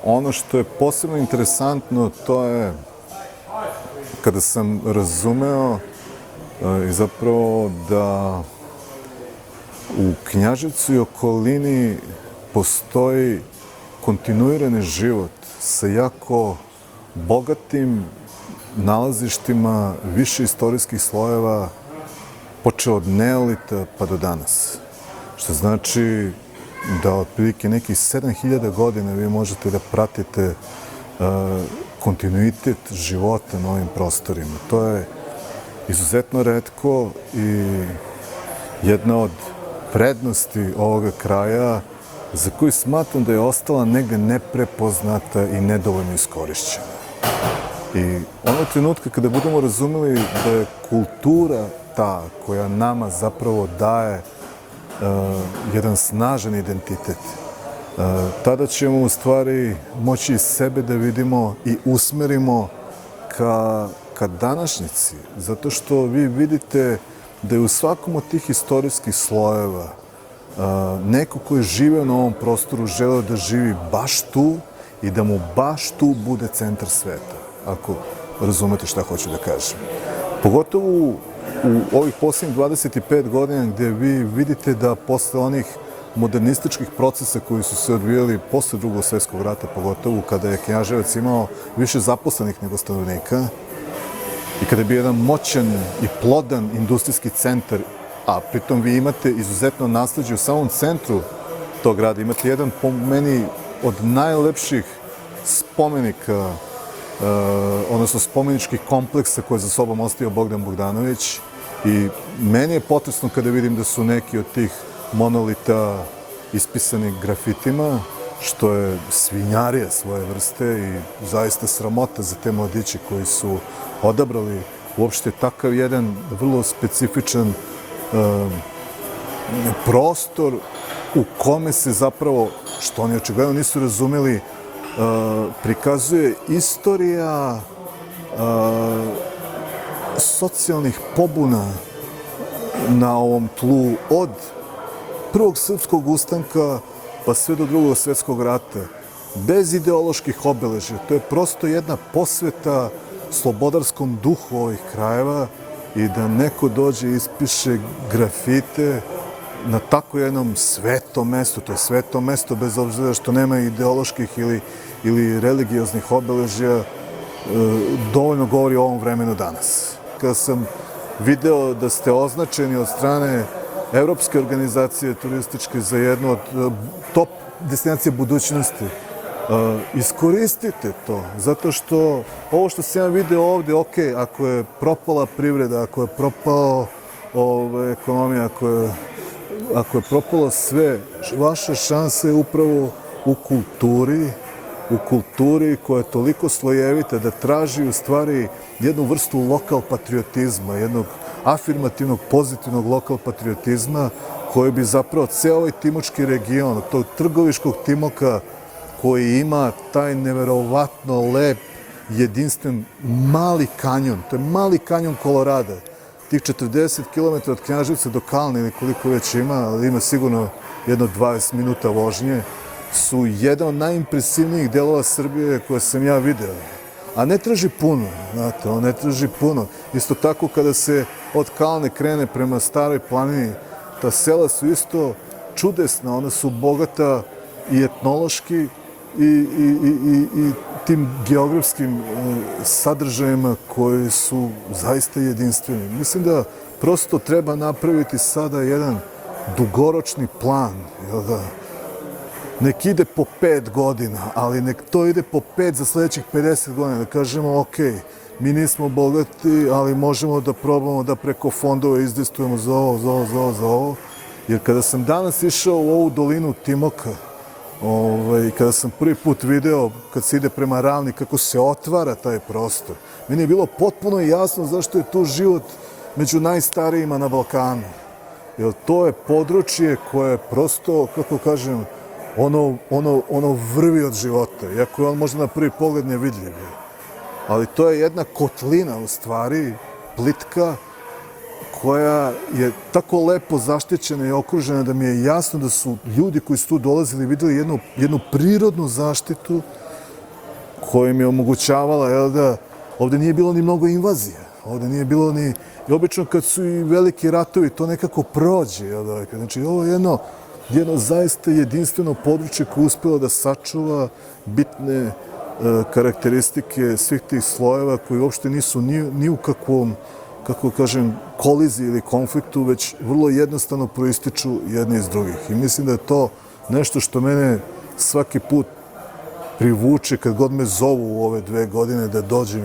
ono što je posebno interesantno, to je kada sam razumeo i zapravo da u Knjaževcu i okolini postoji kontinuirani život sa jako bogatim nalazištima više istorijskih slojeva, počeo od neolita pa do danas. Što znači da otprilike nekih 7000 godina vi možete da pratite kontinuitet života na ovim prostorima. To je izuzetno retko i jedna od prednosti ovoga kraja za koju smatram da je ostala negde neprepoznata i nedovoljno iskorišćena. I onog trenutka kada budemo razumeli da je kultura ta koja nama zapravo daje jedan snažan identitet, tada ćemo u stvari moći sebe da vidimo i usmerimo ka današnjici. Zato što vi vidite da je u svakom od tih istorijskih slojeva neko ko je živeo na ovom prostoru želeo da živi baš tu i da mu baš tu bude centar sveta, ako razumete šta hoću da kažem. Pogotovo u ovih posljednjih 25 godina gde vi vidite da posle onih modernističkih procesa koji su se odvijali posle Drugog svjetskog rata, pogotovo kada je Knjaževac imao više zaposlenih nego stanovnika i kada je bio jedan moćan i plodan industrijski centar, a pritom vi imate izuzetno nasleđe u samom centru tog grada. Imate jedan, po meni, od najlepših spomenika, odnosno spomeničkih kompleksa koje za sobom ostavio Bogdan Bogdanović, i meni je potresno kada vidim da su neki od tih monolita ispisani grafitima, što je svinjarija svoje vrste i zaista sramota za te mladiće koji su odabrali uopšte takav jedan vrlo specifičan prostor u kome se zapravo, što oni očigledno nisu razumeli, prikazuje istorija socijalnih pobuna na ovom tlu od Prvog srpskog ustanka pa sve do Drugog svjetskog rata, bez ideoloških obeležja. To je prosto jedna posveta slobodarskom duhu ovih krajeva i da neko dođe i ispiše grafite na tako jednom svetom mestu. To je sveto mesto bez obzira što nema ideoloških ili religioznih obeležja, dovoljno govori o ovom vremenu danas. Kada sam video da ste označeni od strane Evropske organizacije turističke za jednu od top destinacije budućnosti, iskoristite to, zato što ovo što sam ja video ovde, ok, ako je propala privreda, ako je propala ekonomija, ako je propalo sve, vaša šansa je upravo u kulturi koja je toliko slojevita da traži u stvari jednu vrstu lokal patriotizma, jednog afirmativnog, pozitivnog lokal patriotizma koji bi zapravo ceo ovaj Timočki region, tog Trgoviškog Timoka koji ima taj neverovatno lep, jedinstven mali kanjon, to je mali kanjon Kolorada, tih 40 km od Knjaževca do Kalne ili koliko već ima, ali ima sigurno jedno 20 minuta vožnje, su jedan od najimpresivnijih delova Srbije koje sam ja video. A ne traži puno, znate, on ne traži puno. Isto tako kada se od Kalne krene prema Staroj planini, ta sela su isto čudesna, ona su bogata i etnološki i tim geografskim sadržajima koji su zaista jedinstveni. Mislim da prosto treba napraviti sada jedan dugoročni plan, jel da? Nek ide po 5 godina, ali nek to ide po 5 za sledećih 50 godina, da kažemo, ok, mi nismo bogati, ali možemo da probamo da preko fondova izdejstvujemo za ovo, jer kada sam danas išao u ovu dolinu Timoka, kada sam prvi put video, kad se ide prema Ravni, kako se otvara taj prostor, meni je bilo potpuno jasno zašto je tu život među najstarijima na Balkanu. Jer to je područje koje je prosto, kako kažem, ono vrvi od života, iako je on možda na prvi pogled nevidljiv. Ali to je jedna kotlina, u stvari, plitka, koja je tako lepo zaštićena i okružena da mi je jasno da su ljudi koji su tu dolazili videli jednu prirodnu zaštitu koja im je omogućavala, da ovde nije bilo ni mnogo invazija, ovde nije bilo ni, i obično kad su i veliki ratovi, to nekako prođe, znači ovo je jedno zaista jedinstveno područje koje je uspelo da sačuva bitne karakteristike svih tih slojeva koji uopšte nisu ni u kakvom, kako kažem, koliziji ili konfliktu, već vrlo jednostavno proističu jedni iz drugih. I mislim da je to nešto što mene svaki put privuče kad god me zovu u ove 2 godine da dođem